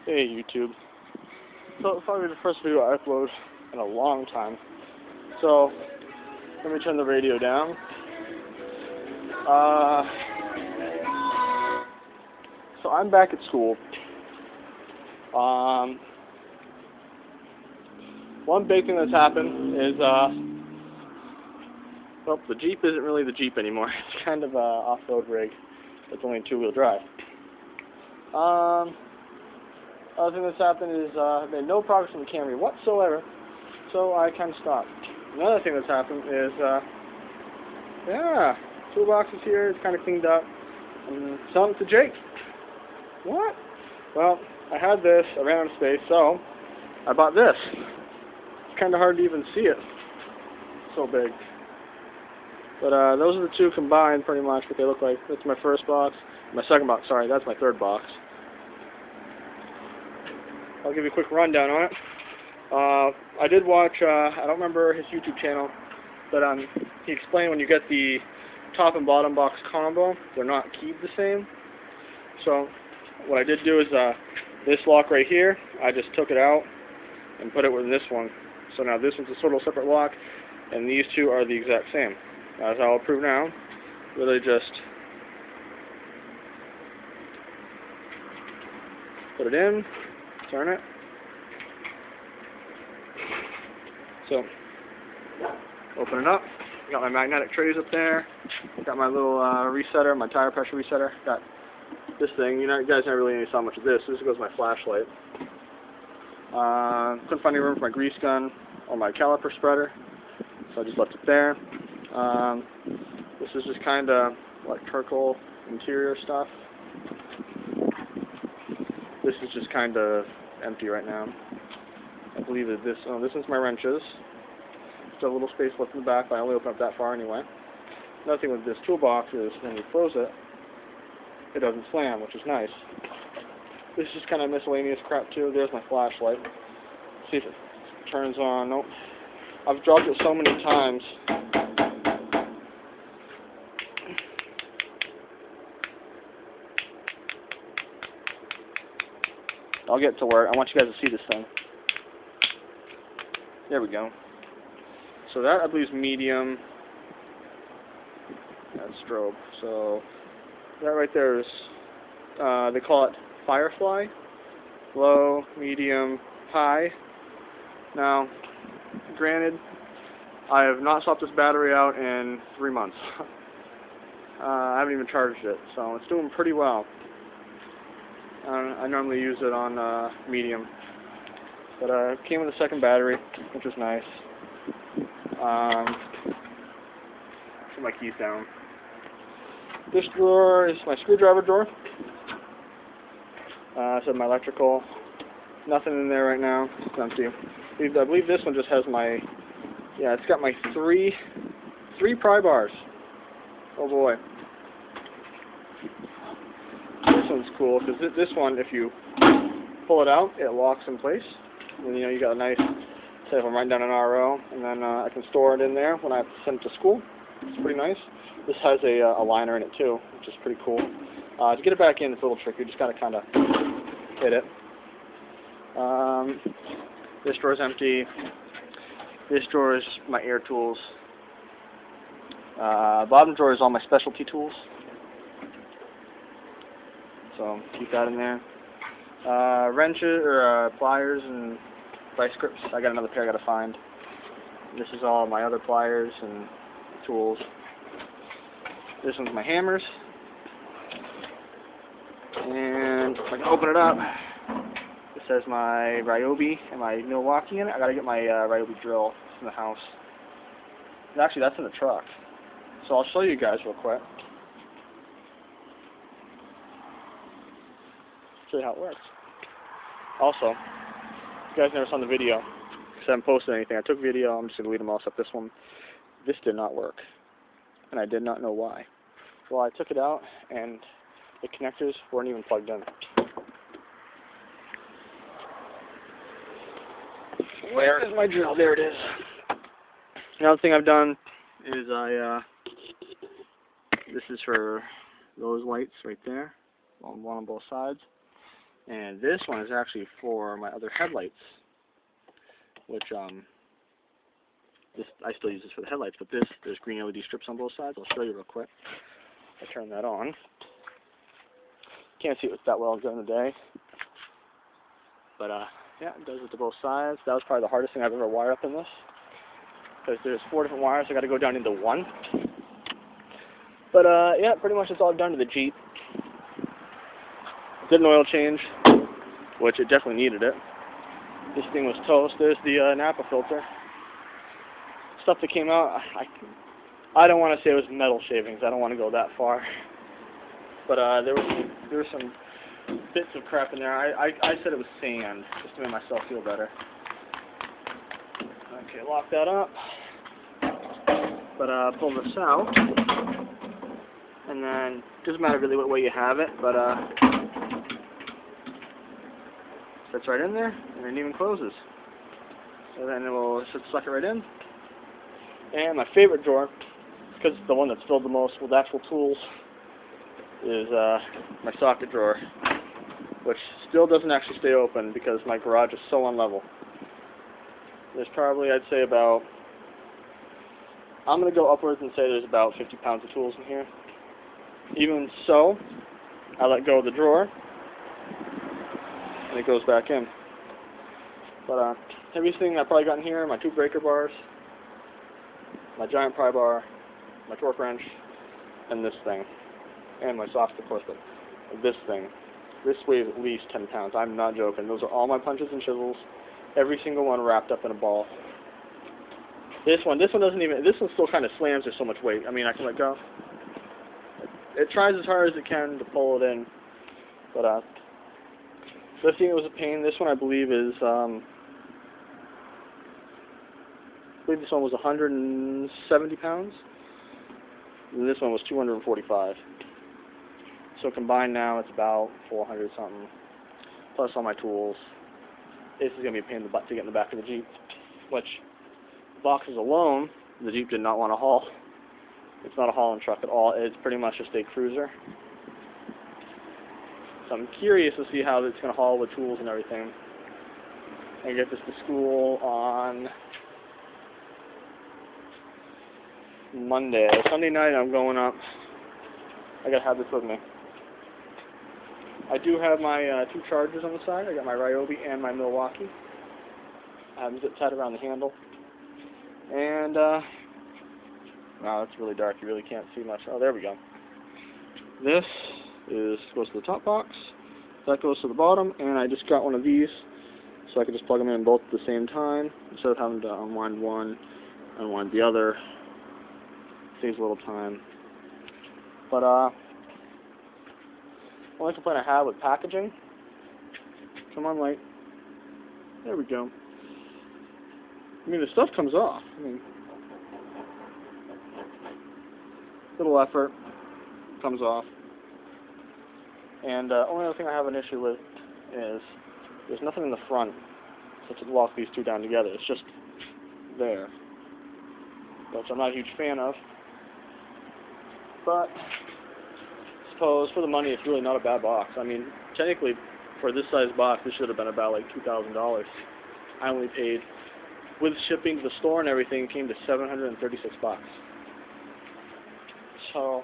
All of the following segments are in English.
Hey YouTube. So it's probably the first video I upload in a long time. So let me turn the radio down. So I'm back at school. One big thing that's happened is well, the Jeep isn't really the Jeep anymore. It's kind of a off-road rig. It's only two-wheel drive. Other thing that's happened is I've made no progress on the Camry whatsoever, so I kind of stopped. Another thing that's happened is, toolbox is here, it's kind of cleaned up. I'm selling it to Jake. What? Well, I had this, I ran out of space, so I bought this. It's kind of hard to even see it. It's so big. But those are the two combined, pretty much, what they look like. That's my first box. My second box, sorry, that's my third box. I'll give you a quick rundown on it. I did watch, I don't remember his YouTube channel, but he explained when you get the top and bottom box combo, they're not keyed the same. So what I did do is this lock right here, I just took it out and put it with this one. So now this one's a sort of separate lock, and these two are the exact same. As I'll prove now, really just put it in, turn it. So, open it up. Got my magnetic trays up there. Got my little resetter, my tire pressure resetter. Got this thing. You guys never really saw much of this. This goes my flashlight. Couldn't find any room for my grease gun or my caliper spreader, so I just left it there. This is just kind of electrical interior stuff. This is just kind of empty right now. I believe that this is my wrenches. Still a little space left in the back, but I only open up that far anyway. Another thing with this toolbox is when you close it, it doesn't slam, which is nice. This is just kind of miscellaneous crap too. There's my flashlight. See if it turns on. Nope. I've dropped it so many times. I'll get to work. I want you guys to see this thing. There we go. So that, I believe, is medium. That's strobe. So that right there is, they call it Firefly. Low, medium, high. Now, granted, I have not swapped this battery out in 3 months. I haven't even charged it, so it's doing pretty well. I normally use it on medium. But it came with a second battery, which was nice. Put my keys down. This drawer is my screwdriver drawer. So my electrical. Nothing in there right now. It's empty. I believe this one just has my, it's got my three pry bars. Oh boy. This one's cool because this one, if you pull it out, it locks in place. And you got a nice, say if I'm writing down an RO, and then I can store it in there when I have to send it to school. It's pretty nice. This has a liner in it too, which is pretty cool. To get it back in, it's a little tricky. You just got to kind of hit it. This drawer is empty. This drawer is my air tools. Bottom drawer is all my specialty tools. So keep that in there. Wrenches or pliers and vice grips. I got another pair I got to find. This is all my other pliers and tools. This one's my hammers. And if I can open it up, it says my Ryobi and my Milwaukee in it. I got to get my Ryobi drill from the house. And actually, that's in the truck. So I'll show you guys real quick. Show you how it works. Also, you guys never saw the video because I haven't posted anything. I took video. I'm just going to leave them all except this one. This did not work, and I did not know why. Well, I took it out, and the connectors weren't even plugged in. Where is my drill? There it is. Another thing I've done is this is for those lights right there, one on both sides. And this one is actually for my other headlights, which I still use this for the headlights, but there's green LED strips on both sides. I'll show you real quick. I turn that on. Can't see it that well during the day, but yeah, it does it to both sides. That was probably the hardest thing I've ever wired up in this, because there's 4 different wires. I got to go down into one. But yeah, pretty much it's all done to the Jeep. Did an oil change, which it definitely needed it. This thing was toast. There's the Napa filter. Stuff that came out, I don't want to say it was metal shavings. I don't want to go that far. But there were some bits of crap in there. I said it was sand, just to make myself feel better. Okay, lock that up. But pull this out. And then, doesn't matter really what way you have it, but fits right in there, and it even closes. So then it will just suck it right in. And my favorite drawer, because it's the one that's filled the most with actual tools, is my socket drawer, which still doesn't actually stay open because my garage is so unlevel. There's probably, I'd say about, I'm going to go upwards and say there's about 50 pounds of tools in here. Even so, I let go of the drawer, and it goes back in. But everything I probably got in here, my 2 breaker bars, my giant pry bar, my torque wrench, and this thing. And my soft of course, but this thing. This weighs at least 10 pounds. I'm not joking. Those are all my punches and chisels. Every single one wrapped up in a ball. This one doesn't even, this one still kind of slams. There's so much weight. I mean, I can let go. It tries as hard as it can to pull it in. But lifting it was a pain. This one I believe is, I believe this one was 170 pounds. And this one was 245. So combined now it's about 400 something. Plus all my tools. This is going to be a pain in the butt to get in the back of the Jeep. Which, boxes alone, the Jeep did not want to haul. It's not a hauling truck at all. It's pretty much just a cruiser. So I'm curious to see how it's going to haul with tools and everything. And get this to school on Monday. Sunday night I'm going up. I got to have this with me. I do have my 2 chargers on the side. I got my Ryobi and my Milwaukee. I have them zip tied around the handle. And, wow, it's really dark. You really can't see much. Oh, there we go. This goes to the top box. That goes to the bottom. And I just got one of these, so I can just plug them in both at the same time instead of having to unwind one, unwind the other. Saves a little time. But, only complaint I have with packaging. Come on, light. There we go. I mean, the stuff comes off. I mean, little effort, comes off. And only other thing I have an issue with is there's nothing in the front to lock these 2 down together. It's just there, which I'm not a huge fan of. But I suppose for the money, it's really not a bad box. I mean, technically, for this size box, this should have been about like $2,000. I only paid, with shipping to the store and everything, it came to $736. So,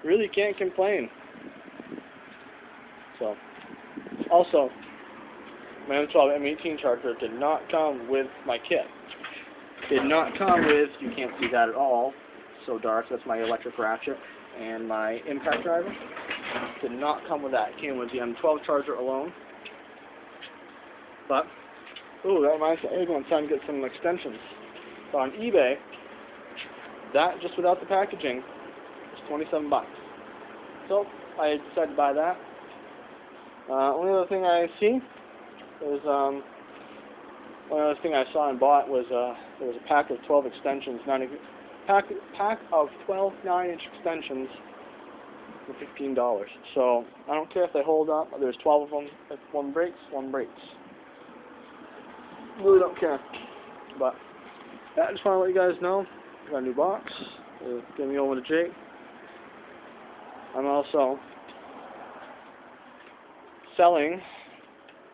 really can't complain. So, also, my M12 M18 charger did not come with my kit. Did not come with, you can't see that at all, so dark, that's my electric ratchet and my impact driver. Did not come with that. It came with the M12 charger alone. But, ooh, that reminds me, everyone's trying to get some extensions. So on eBay, that just without the packaging is 27 bucks. So I decided to buy that. Only other thing I see is one other thing I saw and bought was there was a pack of 12 extensions, pack of 12 9-inch extensions for $15. So I don't care if they hold up. There's 12 of them. If one breaks, one breaks. Really don't care. But yeah, I just want to let you guys know I got a new box. Give me over to Jake. I'm also selling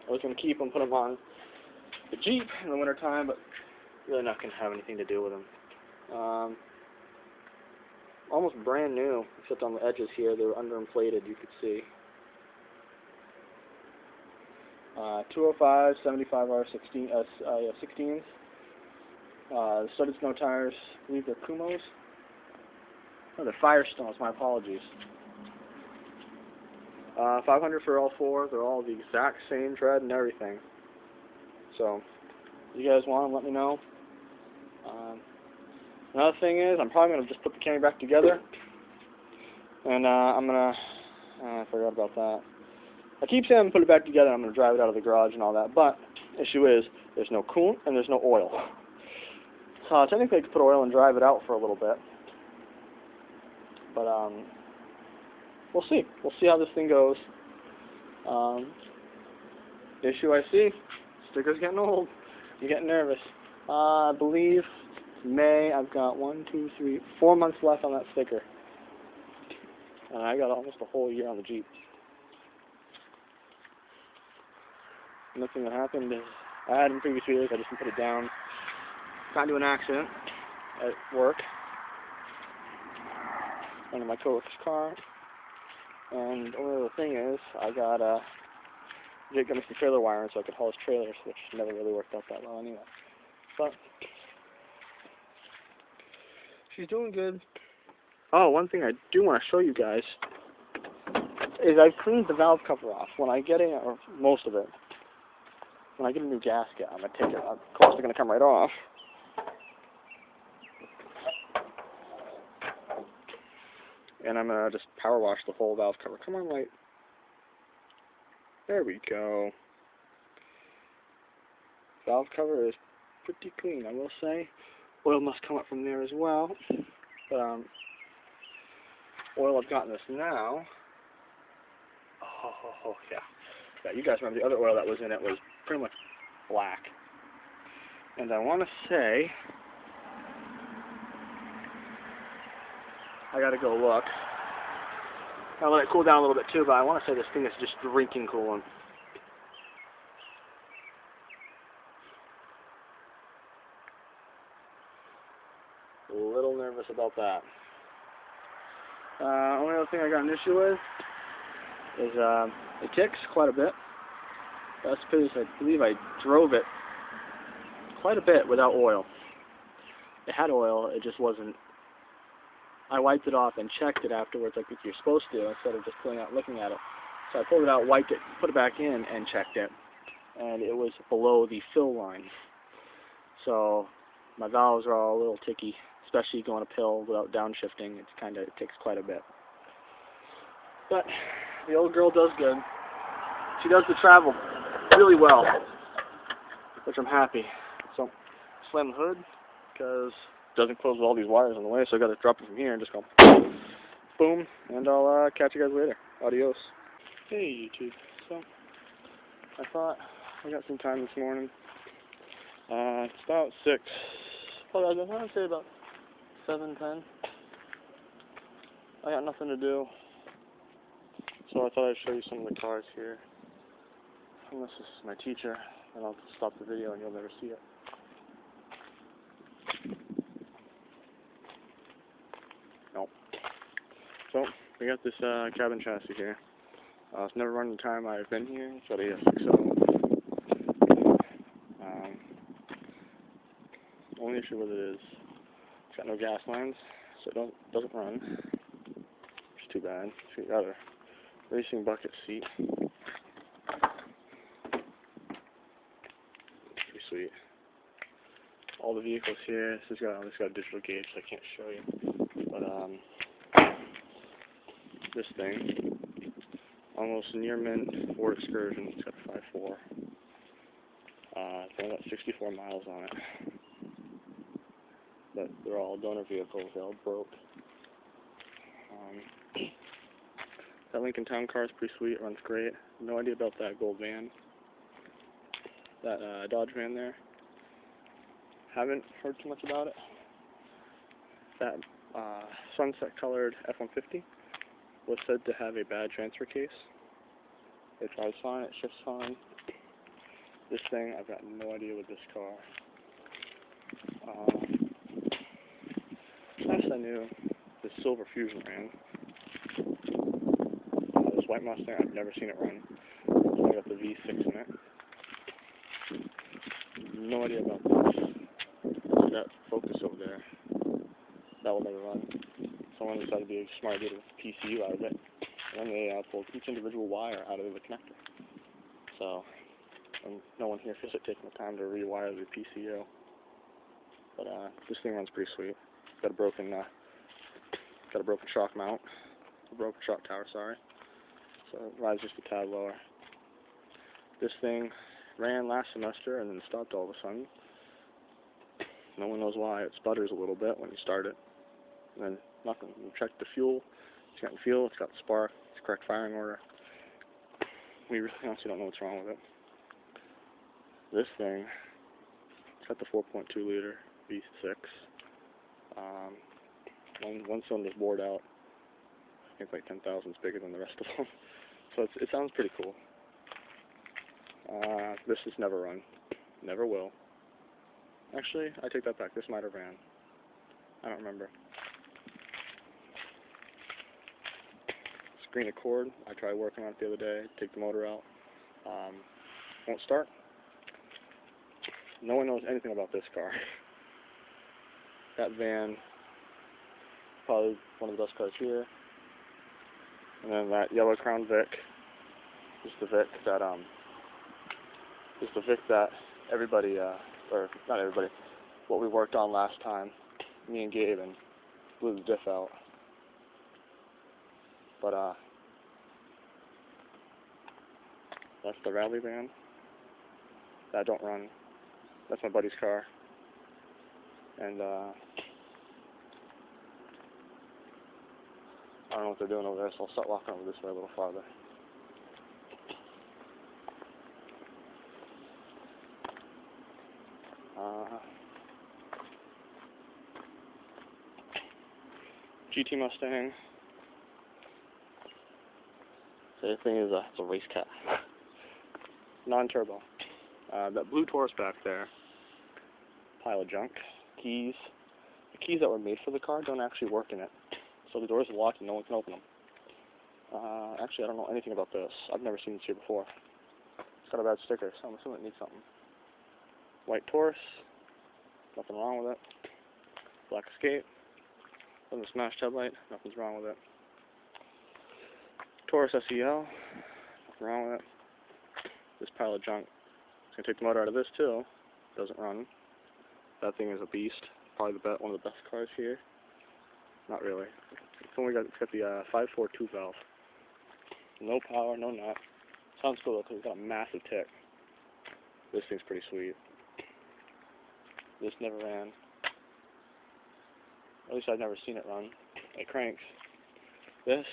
I was going to keep them, put them on the Jeep in the wintertime, but really not going to have anything to do with them. Almost brand new, except on the edges here, they were underinflated, you could see. 205, 75R16, 16s. Studded snow tires, I believe they're Kumos. Oh, they're Firestones, my apologies. 500 for all four. They're all the exact same tread and everything. So, if you guys want them, let me know. Another thing is, I'm probably going to just put the Camry back together. And I'm going to... I forgot about that. I keep saying I'm going to put it back together, I'm going to drive it out of the garage and all that. But, issue is, there's no coolant and there's no oil. So, technically I could put oil and drive it out for a little bit. But, we'll see. We'll see how this thing goes. Issue I see, sticker's getting old. I'm getting nervous. I believe May, I've got 4 months left on that sticker. And I got almost a whole year on the Jeep. Nothing that happened is, I had in previous years, I just put it down. Got into an accident at work. Under my coworker's car. And the only other thing is, I got Jake got me some trailer wiring so I could haul his trailers, which never really worked out that well anyway. But she's doing good. Oh, one thing I do want to show you guys is I've cleaned the valve cover off. When I get in, or most of it, when I get a new gasket, I'm going to take it. Of course, they're going to come right off. And I'm going to just power wash the whole valve cover. Come on, light. There we go. Valve cover is pretty clean, I will say. Oil must come up from there as well. But, oil I've got in this now. Oh, yeah. Yeah, you guys remember the other oil that was in it was pretty much black. And I want to say, I gotta go look. I'll let it cool down a little bit too, but I want to say this thing is just drinking coolant. A little nervous about that. Only other thing I got an issue with is it ticks quite a bit. That's because I believe I drove it quite a bit without oil. It had oil, it just wasn't. I wiped it off and checked it afterwards like you're supposed to instead of just pulling out and looking at it. So I pulled it out, wiped it, put it back in, and checked it. And it was below the fill line. So my valves are all a little ticky, especially going uphill without downshifting. It takes quite a bit. But the old girl does good. She does the travel really well, which I'm happy. So slam the hood because it doesn't close with all these wires on the way, so I got to drop it from here and just go boom, and I'll catch you guys later. Adios. Hey YouTube. So I thought I got some time this morning. It's about 6. Well, I want to say about 7:10. I got nothing to do, so I thought I'd show you some of the cars here. And this is my teacher, and I'll stop the video and you'll never see it. Nope. So we got this cabin chassis here. It's never run the time I've been here. It's got a 6.0. Only issue with it is it's got no gas lines, so it doesn't run. It's too bad. It's got a racing bucket seat. Pretty sweet. All the vehicles here. This got a digital gauge, so I can't show you. But this thing, almost near mint Ford Excursion. It's got a 5.4. It's only got 64 miles on it. But they're all donor vehicles. They all broke. That Lincoln Town car is pretty sweet. Runs great. No idea about that gold van. That Dodge van there. Haven't heard too much about it. That sunset-colored F-150 was said to have a bad transfer case. It drives fine. It shifts fine. thing, I've got no idea with this car. Last I knew, the Silver Fusion ran. This white Mustang, I've never seen it run. So I got the V6 in it. No idea about this. That Focus over there. That will never run. Someone decided to be a smart little PCU out of it. And then they pulled each individual wire out of the connector. So, no one here feels like taking the time to rewire the PCU. But this thing runs pretty sweet. It's got a broken shock mount, a broken shock tower, sorry. So it rides just a tad lower. This thing ran last semester and then stopped all of a sudden. No one knows why. It sputters a little bit when you start it. And then nothing. You check the fuel. It's got fuel. It's got the spark. It's correct firing order. We really honestly don't know what's wrong with it. This thing, it's got the 4.2 liter V6. One cylinder's bored out. I think like 10,000 is bigger than the rest of them. So it sounds pretty cool. This has never run. Never will. Actually, I take that back. This might have ran. I don't remember. Screen Accord. I tried working on it the other day. Take the motor out. Won't start. No one knows anything about this car. That van, probably one of the best cars here. And then that yellow Crown Vic is the Vic that everybody, or not everybody, what we worked on last time, me and Gabe, and blew the diff out. But that's the rally van. That don't run. That's my buddy's car. And I don't know what they're doing over there, so I'll start walking over this way a little farther. GT Mustang. The thing is, it's a race cat. Non-turbo. That blue Taurus back there, pile of junk. Keys. The keys that were made for the car don't actually work in it. So the doors are locked and no one can open them. Actually, I don't know anything about this. I've never seen this here before. It's got a bad sticker, so I'm assuming it needs something. White Taurus. Nothing wrong with it. Black Escape. Doesn't smashed headlight. Nothing's wrong with it. Taurus SEL. Nothing wrong with it. This pile of junk. It's going to take the motor out of this too. Doesn't run. That thing is a beast. Probably one of the best cars here. Not really. It's got the 542 valve. No power, no nut. Sounds cool though because it's got a massive tick. This thing's pretty sweet. This never ran. At least I've never seen it run. It cranks. This,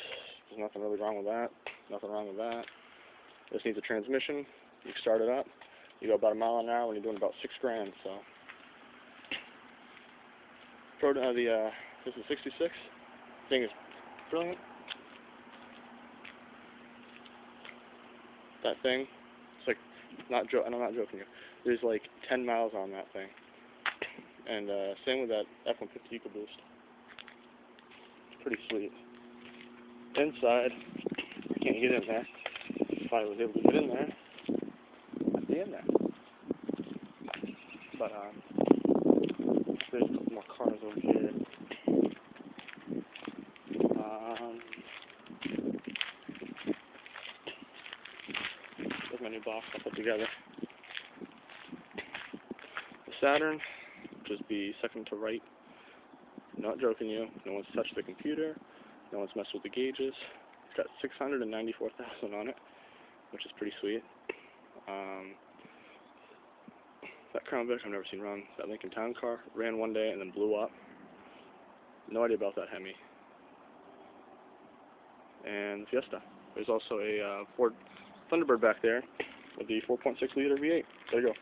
there's nothing really wrong with that. Nothing wrong with that. This needs a transmission. You start it up. You go about a mile an hour when you're doing about $6,000. So, this is 66. Thing is brilliant. That thing, it's like I'm not joking you. There's like 10 miles on that thing. And same with that F-150 EcoBoost. It's pretty sweet. Inside, I can't get in there. If I was able to get in there, I'd be in there. But there's a couple more cars over here. There's my new box I put together. The Saturn, just be second to right. Not joking you. No one's touched the computer. No one's messed with the gauges. It's got 694,000 on it, which is pretty sweet. That Crown Vic I've never seen run. That Lincoln Town car ran one day and then blew up. No idea about that Hemi. And Fiesta. There's also a Ford Thunderbird back there with the 4.6 liter V8. There you go.